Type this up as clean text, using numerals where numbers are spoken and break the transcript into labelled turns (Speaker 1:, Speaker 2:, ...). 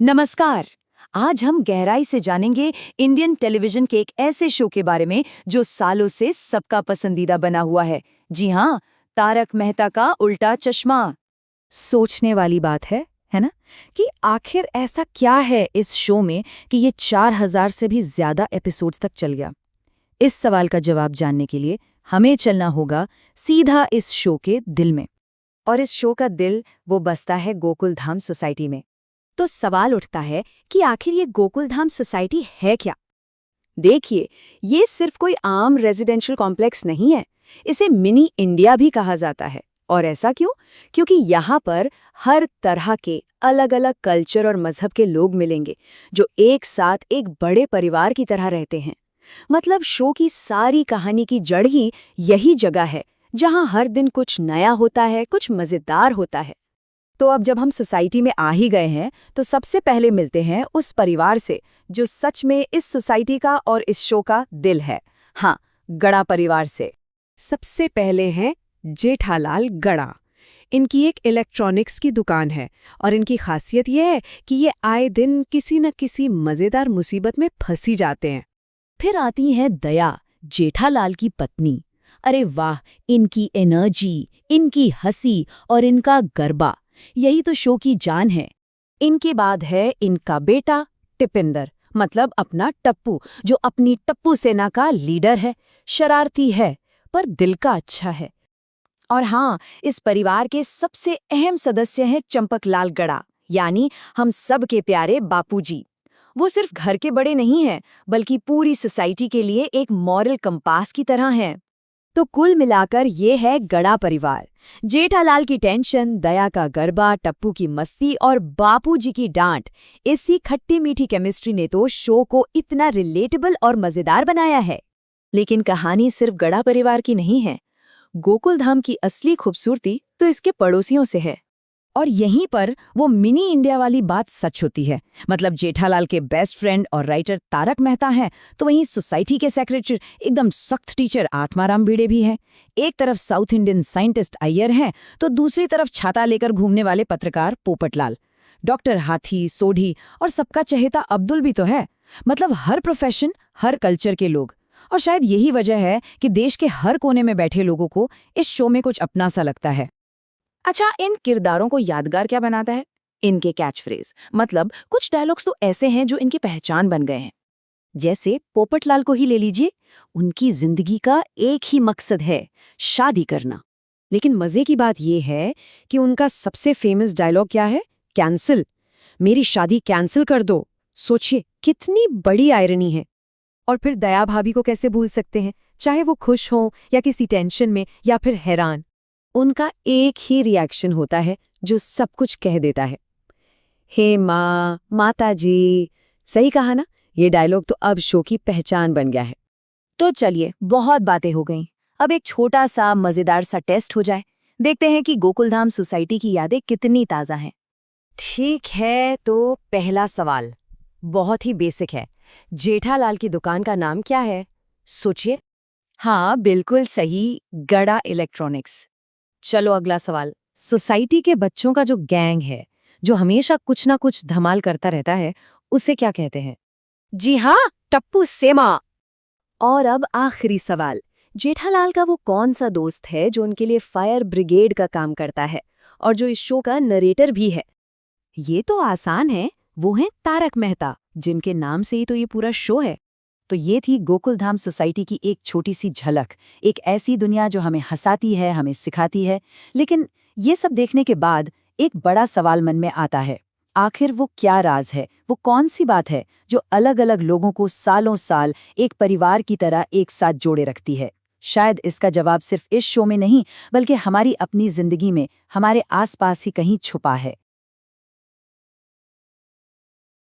Speaker 1: नमस्कार। आज हम गहराई से जानेंगे इंडियन टेलीविजन के एक ऐसे शो के बारे में जो सालों से सबका पसंदीदा बना हुआ है। जी हाँ, तारक मेहता का उल्टा चश्मा।
Speaker 2: सोचने वाली बात है ना? कि आखिर ऐसा क्या है इस शो में कि ये 4000 से भी ज्यादा एपिसोड्स तक चल गया। इस सवाल का जवाब जानने के लिए हमें चलना होगा सीधा इस शो के दिल में।
Speaker 1: और इस शो का दिल वो बसता है गोकुलधाम सोसाइटी में।
Speaker 2: तो सवाल उठता है कि आखिर ये गोकुलधाम सोसाइटी है क्या? देखिए, ये सिर्फ कोई आम रेजिडेंशियल कॉम्प्लेक्स नहीं है। इसे मिनी इंडिया भी कहा जाता है। और ऐसा क्यों? क्योंकि यहाँ पर हर तरह के अलग-अलग कल्चर और मजहब के लोग मिलेंगे, जो एक साथ एक बड़े परिवार की तरह रहते हैं। मतलब शो की सारी कहानी की जड़ ही यही जगह है, जहाँ हर दिन कुछ नया होता है, कुछ मजेदार होता है। तो अब जब हम सोसाइटी में आ ही गए हैं, तो सबसे पहले मिलते हैं उस परिवार से जो सच में इस सोसाइटी का और इस शो का दिल है। हाँ, गड़ा परिवार से।
Speaker 3: सबसे पहले हैं जेठालाल गड़ा। इनकी एक इलेक्ट्रॉनिक्स की दुकान है और इनकी खासियत यह है कि ये आए दिन किसी न किसी मजेदार मुसीबत में फंसी जाते हैं।
Speaker 2: फिर आती है दया, जेठालाल की पत्नी। अरे वाह, इनकी एनर्जी, इनकी हंसी और इनका गरबा, यही तो शो की जान है। इनके बाद है इनका बेटा टिपिंदर, मतलब अपना टप्पू, जो अपनी टप्पू सेना का लीडर है। शरारती है पर दिल का अच्छा है। और हाँ, इस परिवार के सबसे अहम सदस्य हैं चंपकलाल गड़ा, यानी हम सब के प्यारे बापूजी। वो सिर्फ घर के बड़े नहीं हैं, बल्कि पूरी सोसाइटी के लिए एक मॉरल कंपास की तरह हैं। तो कुल मिलाकर ये है गड़ा परिवार। जेठालाल की टेंशन, दया का गरबा, टप्पू की मस्ती और बापूजी की डांट, इसी खट्टी मीठी केमिस्ट्री ने तो शो को इतना रिलेटेबल और मजेदार बनाया है। लेकिन कहानी सिर्फ गड़ा परिवार की नहीं है। गोकुलधाम की असली खूबसूरती तो इसके पड़ोसियों से है। और यहीं पर वो मिनी इंडिया वाली बात सच होती है। मतलब जेठालाल के बेस्ट फ्रेंड और राइटर तारक मेहता हैं, तो वहीं सोसाइटी के सेक्रेटरी, एकदम सख्त टीचर आत्माराम भिड़े भी हैं। एक तरफ साउथ इंडियन साइंटिस्ट अय्यर हैं, तो दूसरी तरफ छाता लेकर घूमने वाले पत्रकार पोपटलाल, डॉक्टर हाथी, सोढ़ी और सबका चहेता अब्दुल भी तो है। मतलब हर प्रोफेशन, हर कल्चर के लोग। और शायद यही वजह है कि देश के हर कोने में बैठे लोगों को इस शो में कुछ अपना सा लगता है। अच्छा, इन किरदारों को यादगार क्या बनाता है? इनके कैच फ्रेज, मतलब कुछ डायलॉग्स तो ऐसे हैं जो इनकी पहचान बन गए हैं। जैसे पोपटलाल को ही ले लीजिए, उनकी जिंदगी का एक ही मकसद है, शादी करना। लेकिन मजे की बात यह है कि उनका सबसे फेमस डायलॉग क्या है? कैंसिल, मेरी शादी कैंसिल कर दो। सोचिए कितनी बड़ी आयरनी है। और फिर दया भाभी को कैसे भूल सकते हैं, चाहे वो खुश हों या किसी टेंशन में या फिर हैरान। उनका एक ही रिएक्शन होता है जो सब कुछ कह देता है। हे माँ, माता जी। सही कहा ना? ये डायलॉग तो अब शो की पहचान बन गया है। तो चलिए, बहुत बातें हो गईं। अब एक छोटा सा मजेदार सा टेस्ट हो जाए। देखते हैं कि गोकुलधाम सोसाइटी की यादें कितनी ताज़ा हैं। ठीक है, तो पहला सवाल बहुत ही बेसिक है। जेठालाल की दुकान का नाम क्या है? सोचिए। हाँ, बिल्कुल सही, गड़ा इलेक्ट्रॉनिक्स। चलो अगला सवाल। सोसाइटी के बच्चों का जो गैंग है, जो हमेशा कुछ ना कुछ धमाल करता रहता है, उसे क्या कहते हैं? जी हाँ, टप्पू सेमा। और अब आखिरी सवाल। जेठालाल का वो कौन सा दोस्त है जो उनके लिए फायर ब्रिगेड का काम करता है और जो इस शो का नरेटर भी है? ये तो आसान है, वो है तारक मेहता, जिनके नाम से ही तो ये पूरा शो है। तो ये थी गोकुलधाम सोसाइटी की एक छोटी सी झलक, एक ऐसी दुनिया जो हमें हंसाती है, हमें सिखाती है। लेकिन ये सब देखने के बाद एक बड़ा सवाल मन में आता है, आखिर वो क्या राज है, वो कौन सी बात है जो अलग अलग लोगों को सालों साल एक परिवार की तरह एक साथ जोड़े रखती है? शायद इसका जवाब सिर्फ इस शो में नहीं, बल्कि हमारी अपनी जिंदगी में, हमारे आसपास ही कहीं छुपा है।